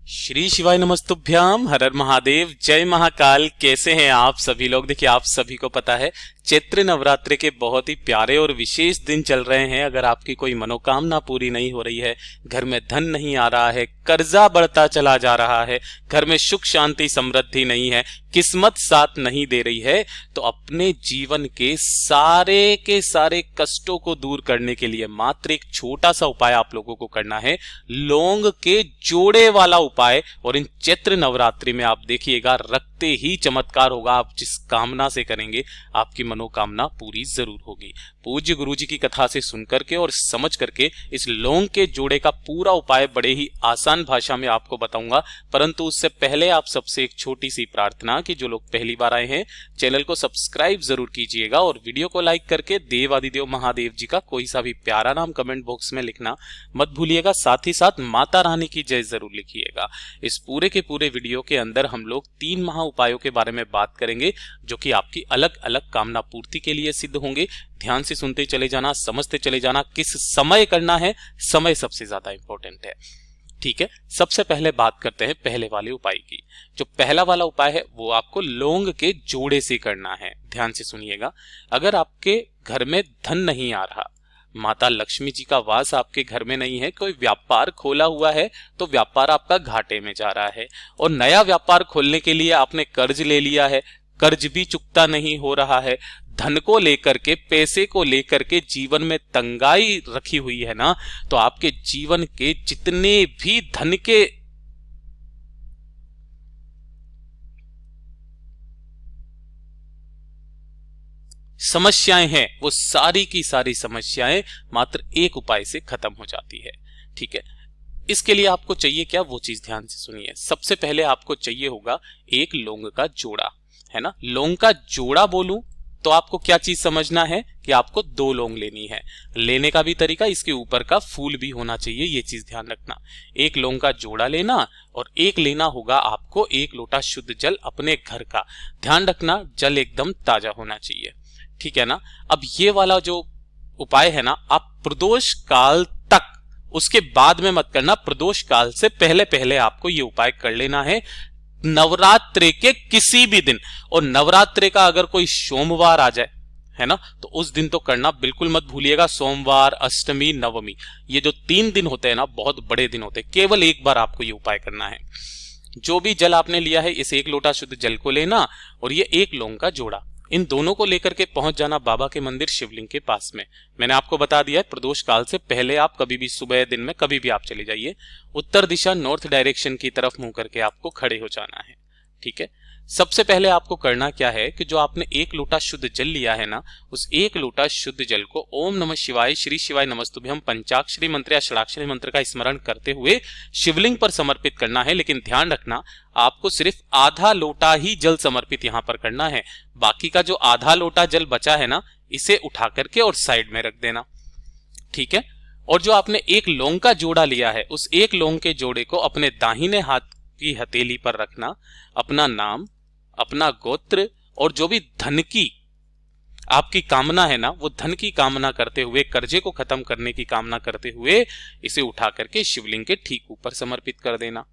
श्री शिवाय नमस्तुभ्याम, हर हर महादेव, जय महाकाल। कैसे हैं आप सभी लोग? देखिए, आप सभी को पता है चैत्र नवरात्रि के बहुत ही प्यारे और विशेष दिन चल रहे हैं। अगर आपकी कोई मनोकामना पूरी नहीं हो रही है, घर में धन नहीं आ रहा है, कर्जा बढ़ता चला जा रहा है, घर में सुख शांति समृद्धि नहीं है, किस्मत साथ नहीं दे रही है, तो अपने जीवन के सारे कष्टों को दूर करने के लिए मात्र एक छोटा सा उपाय आप लोगों को करना है, लौंग के जोड़े वाला उपाय। और इन चैत्र नवरात्रि में आप देखिएगा, रखते ही चमत्कार होगा। आप जिस कामना से करेंगे आपकी मनोकामना पूरी जरूर होगी। पूज्य गुरु जी की कथा से सुन करके और समझ करके इस लौंग के जोड़े का पूरा उपाय बड़े ही आसान भाषा में आपको बताऊंगा। परंतु उससे पहले आप सबसे एक छोटी सी प्रार्थना कि जो लोग पहली बार आए हैं चैनल को सब्सक्राइब जरूर कीजिएगा और वीडियो को लाइक करके देवादिदेव महादेव जी का कोई सा भी प्यारा नाम कमेंट बॉक्स में लिखना मत भूलिएगा। साथ ही साथ माता रानी की जय जरूर लिखिएगा। इस पूरे के पूरे वीडियो के अंदर हम लोग 3 महा उपायों के बारे में बात करेंगे, जो कि आपकी अलग अलग कामना पूर्ति के लिए सिद्ध होंगे। ध्यान से सुनते चले जाना, समझते चले जाना। किस समय करना है, समय सबसे ज्यादा इंपॉर्टेंट है। ठीक है, सबसे पहले बात करते हैं पहले वाले उपाय की। जो पहला वाला उपाय है वो आपको लौंग के जोड़े से करना है। ध्यान से सुनिएगा। अगर आपके घर में धन नहीं आ रहा, माता लक्ष्मी जी का वास आपके घर में नहीं है, कोई व्यापार खोला हुआ है तो व्यापार आपका घाटे में जा रहा है, और नया व्यापार खोलने के लिए आपने कर्ज ले लिया है, कर्ज भी चुकता नहीं हो रहा है, धन को लेकर के, पैसे को लेकर के जीवन में तंगाई रखी हुई है ना, तो आपके जीवन के जितने भी धन के समस्याएं हैं, वो सारी की सारी समस्याएं मात्र एक उपाय से खत्म हो जाती है। ठीक है, इसके लिए आपको चाहिए क्या, वो चीज ध्यान से सुनिए। सबसे पहले आपको चाहिए होगा एक लौंग का जोड़ा, है ना। लौंग का जोड़ा बोलूं तो आपको क्या चीज समझना है कि आपको 2 लौंग लेनी है। लेने का भी तरीका, इसके ऊपर का फूल भी होना चाहिए, ये चीज ध्यान रखना। एक लौंग का जोड़ा लेना और एक लेना होगा आपको 1 लोटा शुद्ध जल अपने घर का। ध्यान रखना, जल एकदम ताजा होना चाहिए। ठीक है ना। अब ये वाला जो उपाय है ना, आप प्रदोष काल तक, उसके बाद में मत करना। प्रदोष काल से पहले पहले आपको ये उपाय कर लेना है, नवरात्रि के किसी भी दिन। और नवरात्रि का अगर कोई सोमवार आ जाए, है ना, तो उस दिन तो करना बिल्कुल मत भूलिएगा। सोमवार, अष्टमी, नवमी, ये जो 3 दिन होते हैं ना, बहुत बड़े दिन होते हैं। केवल एक बार आपको ये उपाय करना है। जो भी जल आपने लिया है, इस 1 लोटा शुद्ध जल को लेना और ये 1 लौंग का जोड़ा, इन दोनों को लेकर के पहुंच जाना बाबा के मंदिर शिवलिंग के पास में। मैंने आपको बता दिया है, प्रदोष काल से पहले आप कभी भी सुबह दिन में कभी भी आप चले जाइए। उत्तर दिशा, नॉर्थ डायरेक्शन की तरफ मुंह करके आपको खड़े हो जाना है। ठीक है, सबसे पहले आपको करना क्या है कि जो आपने 1 लोटा शुद्ध जल लिया है ना, उस 1 लोटा शुद्ध जल को ओम नमः शिवाय, श्री शिवाय नमस्तुभ्यम पंचाक्षरी मंत्र या षडाक्षरी मंत्र का स्मरण करते हुए शिवलिंग पर समर्पित करना है। लेकिन ध्यान रखना, आपको सिर्फ आधा लोटा ही जल समर्पित यहां पर करना है। बाकी का जो आधा लोटा जल बचा है ना, इसे उठा करके और साइड में रख देना। ठीक है, और जो आपने 1 लौंग का जोड़ा लिया है, उस 1 लौंग के जोड़े को अपने दाहिने हाथ की हथेली पर रखना। अपना नाम, अपना गोत्र और जो भी धन की आपकी कामना है ना, वो धन की कामना करते हुए, कर्जे को खत्म करने की कामना करते हुए इसे उठा करके शिवलिंग के ठीक ऊपर समर्पित कर देना।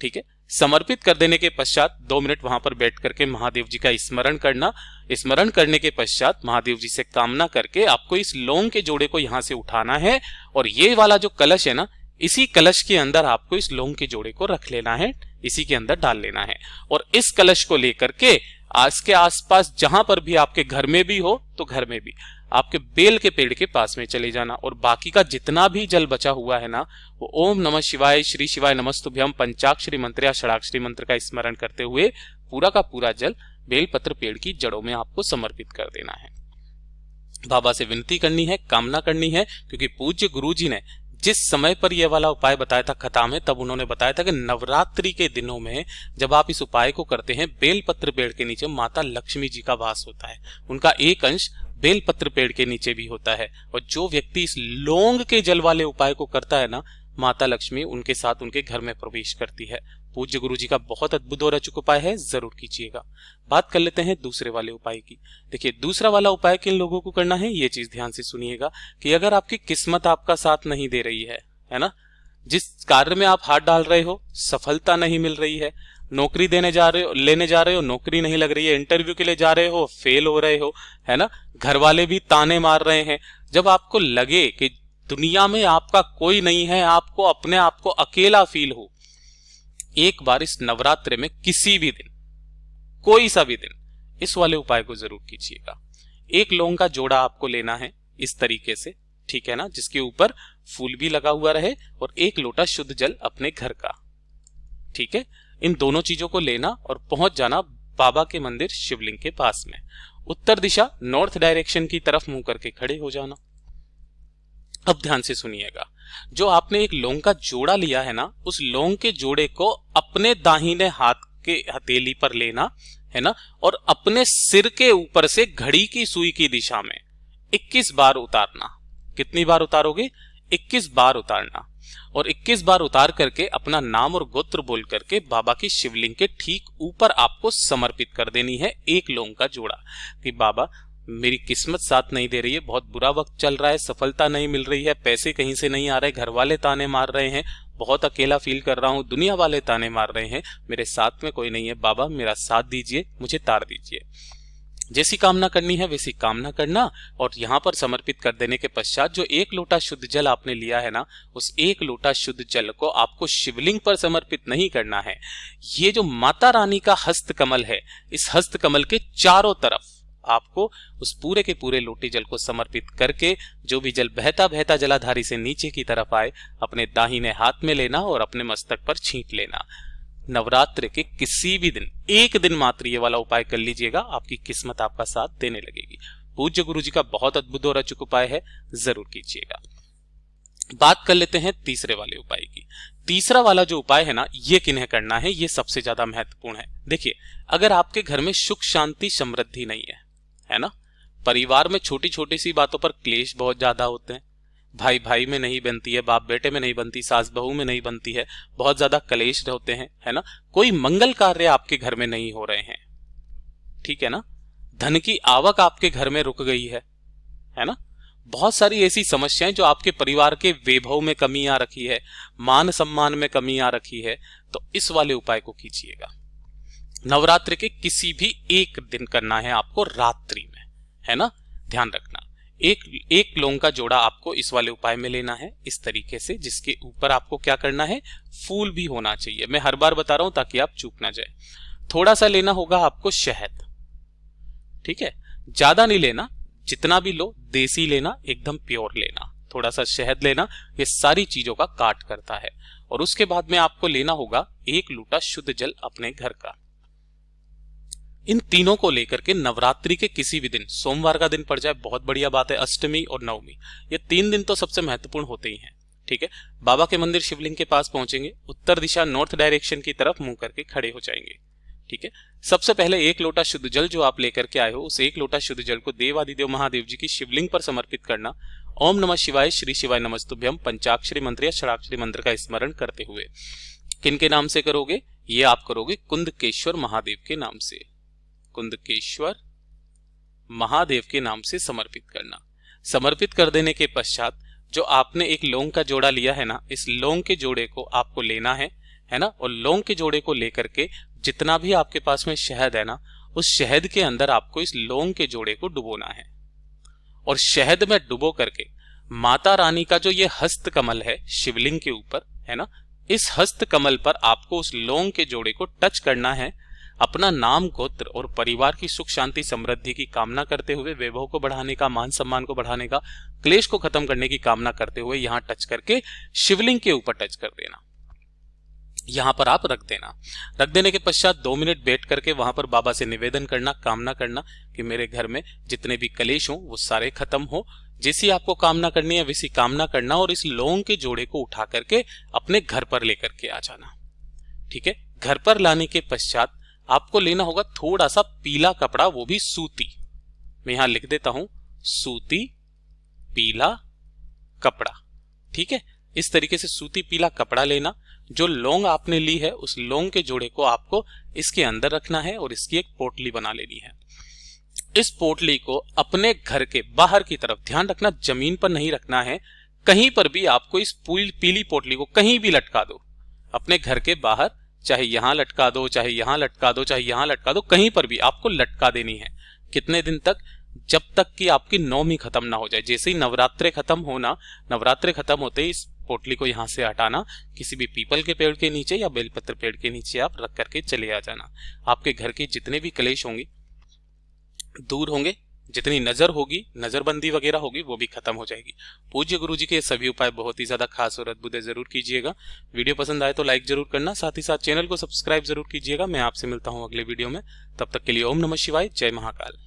ठीक है, समर्पित कर देने के पश्चात 2 मिनट वहां पर बैठ करके महादेव जी का स्मरण करना। स्मरण करने के पश्चात महादेव जी से कामना करके आपको इस लौंग के जोड़े को यहां से उठाना है, और ये वाला जो कलश है ना, इसी कलश के अंदर आपको इस लौंग के जोड़े को रख लेना है, इसी के अंदर डाल लेना है। और इस कलश को लेकर के आज के आसपास जहां पर भी आपके घर में भी हो, तो घर में भी आपके बेल के पेड़ के पास में चले जाना, और बाकी का जितना भी जल बचा हुआ है ना, वो ओम नमः शिवाय, श्री शिवाय नमस्तुभ्यम पंचाक्षरी मंत्र या षडाक्षरी मंत्र का स्मरण करते हुए पूरा का पूरा जल बेलपत्र पेड़ की जड़ों में आपको समर्पित कर देना है। बाबा से विनती करनी है, कामना करनी है, क्योंकि पूज्य गुरु जी ने जिस समय पर यह वाला उपाय बताया था कथा में, तब उन्होंने बताया था कि नवरात्रि के दिनों में जब आप इस उपाय को करते हैं, बेलपत्र पेड़ के नीचे माता लक्ष्मी जी का वास होता है। उनका एक अंश बेलपत्र पेड़ के नीचे भी होता है, और जो व्यक्ति इस लौंग के जल वाले उपाय को करता है ना, माता लक्ष्मी उनके साथ उनके घर में प्रवेश करती है। पूज्य गुरु जी का बहुत अद्भुत और अचूक उपाय है, जरूर कीजिएगा। बात कर लेते हैं दूसरे वाले उपाय की। देखिए, दूसरा वाला उपाय किन लोगों को करना है, ये चीज ध्यान से सुनिएगा कि अगर आपकी किस्मत आपका साथ नहीं दे रही है ना, जिस कार्य में आप हाथ डाल रहे हो सफलता नहीं मिल रही है, नौकरी लेने जा रहे हो नौकरी नहीं लग रही है, इंटरव्यू के लिए जा रहे हो फेल हो रहे हो, है ना, घर वाले भी ताने मार रहे हैं, जब आपको लगे कि दुनिया में आपका कोई नहीं है, आपको अपने आप को अकेला फील हो, एक बार इस नवरात्रि में किसी भी दिन, कोई सा भी दिन, इस वाले उपाय को जरूर कीजिएगा। एक लौंग का जोड़ा आपको लेना है इस तरीके से, ठीक है ना, जिसके ऊपर फूल भी लगा हुआ रहे, और एक लोटा शुद्ध जल अपने घर का, ठीक है। इन दोनों चीजों को लेना और पहुंच जाना बाबा के मंदिर शिवलिंग के पास में। उत्तर दिशा नॉर्थ डायरेक्शन की तरफ मुंह करके खड़े हो जाना। अब ध्यान से सुनिएगा, जो आपने एक लौंग का जोड़ा लिया है ना, उस लौंग के जोड़े को अपने दाहिने हाथ के हथेली पर लेना है ना, और अपने सिर के ऊपर से घड़ी की सुई की दिशा में 21 बार उतारना। कितनी बार उतारोगे? 21 बार उतारना, और 21 बार उतार करके अपना नाम और गोत्र बोल करके बाबा की शिवलिंग के ठीक ऊपर आपको समर्पित कर देनी है एक लौंग का जोड़ा, कि बाबा मेरी किस्मत साथ नहीं दे रही है, बहुत बुरा वक्त चल रहा है, सफलता नहीं मिल रही है, पैसे कहीं से नहीं आ रहे, घर वाले ताने मार रहे हैं, बहुत अकेला फील कर रहा हूं, दुनिया वाले ताने मार रहे हैं, मेरे साथ में कोई नहीं है, बाबा मेरा साथ दीजिए, मुझे तार दीजिए। जैसी कामना करनी है वैसी कामना करना, और यहां पर समर्पित कर देने के पश्चात जो एक लोटा शुद्ध जल आपने लिया है ना, उस एक लोटा शुद्ध जल को आपको शिवलिंग पर समर्पित नहीं करना है। ये जो माता रानी का हस्त कमल है, इस हस्त कमल के चारों तरफ आपको उस पूरे के पूरे लोटे जल को समर्पित करके, जो भी जल बहता बहता जलाधारी से नीचे की तरफ आए, अपने दाहिने हाथ में लेना और अपने मस्तक पर छींट लेना। नवरात्र के किसी भी दिन एक दिन मात्र ये वाला उपाय कर लीजिएगा, आपकी किस्मत आपका साथ देने लगेगी। पूज्य गुरु जी का बहुत अद्भुत और अचूक उपाय है, जरूर कीजिएगा। बात कर लेते हैं तीसरे वाले उपाय की। तीसरा वाला जो उपाय है ना, ये किन्हें करना है, ये सबसे ज्यादा महत्वपूर्ण है। देखिए, अगर आपके घर में सुख शांति समृद्धि नहीं है ना, परिवार में छोटी छोटी सी बातों पर क्लेश बहुत ज्यादा होते हैं, भाई भाई में नहीं बनती है, बाप बेटे में नहीं बनती, सास बहू में नहीं बनती है, बहुत ज्यादा कलेश होते हैं, है ना, कोई मंगल कार्य आपके घर में नहीं हो रहे हैं, ठीक है ना, धन की आवक आपके घर में रुक गई है ना, बहुत सारी ऐसी समस्याएं जो आपके परिवार के वैभव में कमी आ रखी है, मान सम्मान में कमी आ रखी है, तो इस वाले उपाय को कीजिएगा। नवरात्रि के किसी भी एक दिन करना है आपको, रात्रि में, है ना, ध्यान रखना। एक लौंग का जोड़ा आपको इस वाले उपाय में लेना है इस तरीके से, जिसके ऊपर आपको क्या करना है, फूल भी होना चाहिए। मैं हर बार बता रहा हूं ताकि आप चूक ना जाए। थोड़ा सा लेना होगा आपको शहद, ठीक है, ज्यादा नहीं लेना, जितना भी लो देसी लेना, एकदम प्योर लेना, थोड़ा सा शहद लेना, ये सारी चीजों का काट करता है। और उसके बाद में आपको लेना होगा एक लोटा शुद्ध जल अपने घर का। इन तीनों को लेकर के नवरात्रि के किसी भी दिन, सोमवार का दिन पड़ जाए बहुत बढ़िया बात है, अष्टमी और नवमी, ये 3 दिन तो सबसे महत्वपूर्ण होते ही हैं, ठीक है। बाबा के मंदिर शिवलिंग के पास पहुंचेंगे, उत्तर दिशा नॉर्थ डायरेक्शन की तरफ मुंह करके खड़े हो जाएंगे, ठीक है। सबसे पहले एक लोटा शुद्ध जल जो आप लेकर के आए हो, उस एक लोटा शुद्ध जल को देवादिदेव महादेव जी की शिवलिंग पर समर्पित करना। ओम नमः शिवाय, श्री शिवाय नमस्तुभ्यम पंचाक्षरी मंत्र या षडाक्षरी मंत्र का स्मरण करते हुए। किनके नाम से करोगे? ये आप करोगे कुंदकेश्वर महादेव के नाम से, कुंदकेश्वर महादेव के नाम से समर्पित करना। समर्पित कर देने के पश्चात जो आपने एक लौंग का जोड़ा लिया है ना, इस लौंग के जोड़े को आपको लेना है ना, और लौंग के जोड़े को लेकर के जितना भी आपके पास में शहद है ना, उस शहद के अंदर आपको इस लौंग के जोड़े को डुबोना है, और शहद में डुबो करके माता रानी का जो ये हस्त कमल है शिवलिंग के ऊपर, है ना, इस हस्त कमल पर आपको उस लौंग के जोड़े को टच करना है, अपना नाम गोत्र और परिवार की सुख शांति समृद्धि की कामना करते हुए, वैभव को बढ़ाने का, मान सम्मान को बढ़ाने का, क्लेश को खत्म करने की कामना करते हुए यहां टच करके शिवलिंग के ऊपर टच कर देना, यहां पर आप रख देना। रख देने के पश्चात 2 मिनट बैठ करके वहां पर बाबा से निवेदन करना, कामना करना कि मेरे घर में जितने भी कलेश हो वो सारे खत्म हो। जैसी आपको कामना करनी है वैसी कामना करना, और इस लौंग के जोड़े को उठा करके अपने घर पर लेकर के आ जाना, ठीक है। घर पर लाने के पश्चात आपको लेना होगा थोड़ा सा पीला कपड़ा, वो भी सूती, मैं यहां लिख देता हूं, सूती पीला कपड़ा, ठीक है। इस तरीके से सूती पीला कपड़ा लेना। जो लौंग आपने ली है उस लौंग के जोड़े को आपको इसके अंदर रखना है और इसकी एक पोटली बना लेनी है। इस पोटली को अपने घर के बाहर की तरफ, ध्यान रखना जमीन पर नहीं रखना है, कहीं पर भी आपको इस पीली पोटली को कहीं भी लटका दो, अपने घर के बाहर, चाहे यहां लटका दो, चाहे यहां लटका दो, चाहे यहां लटका दो, कहीं पर भी आपको लटका देनी है। कितने दिन तक? जब तक कि आपकी नवमी खत्म ना हो जाए। जैसे ही नवरात्रे खत्म होना, नवरात्रे खत्म होते ही इस पोटली को यहां से हटाना, किसी भी पीपल के पेड़ के नीचे या बेलपत्र पेड़ के नीचे आप रख करके चले आ जाना। आपके घर के जितने भी क्लेश होंगे दूर होंगे, जितनी नजर होगी, नजरबंदी वगैरह होगी, वो भी खत्म हो जाएगी। पूज्य गुरु जी के सभी उपाय बहुत ही ज्यादा खास और अद्भुत है, जरूर कीजिएगा। वीडियो पसंद आए तो लाइक जरूर करना, साथ ही साथ चैनल को सब्सक्राइब जरूर कीजिएगा। मैं आपसे मिलता हूं अगले वीडियो में, तब तक के लिए ओम नमः शिवाय, जय महाकाल।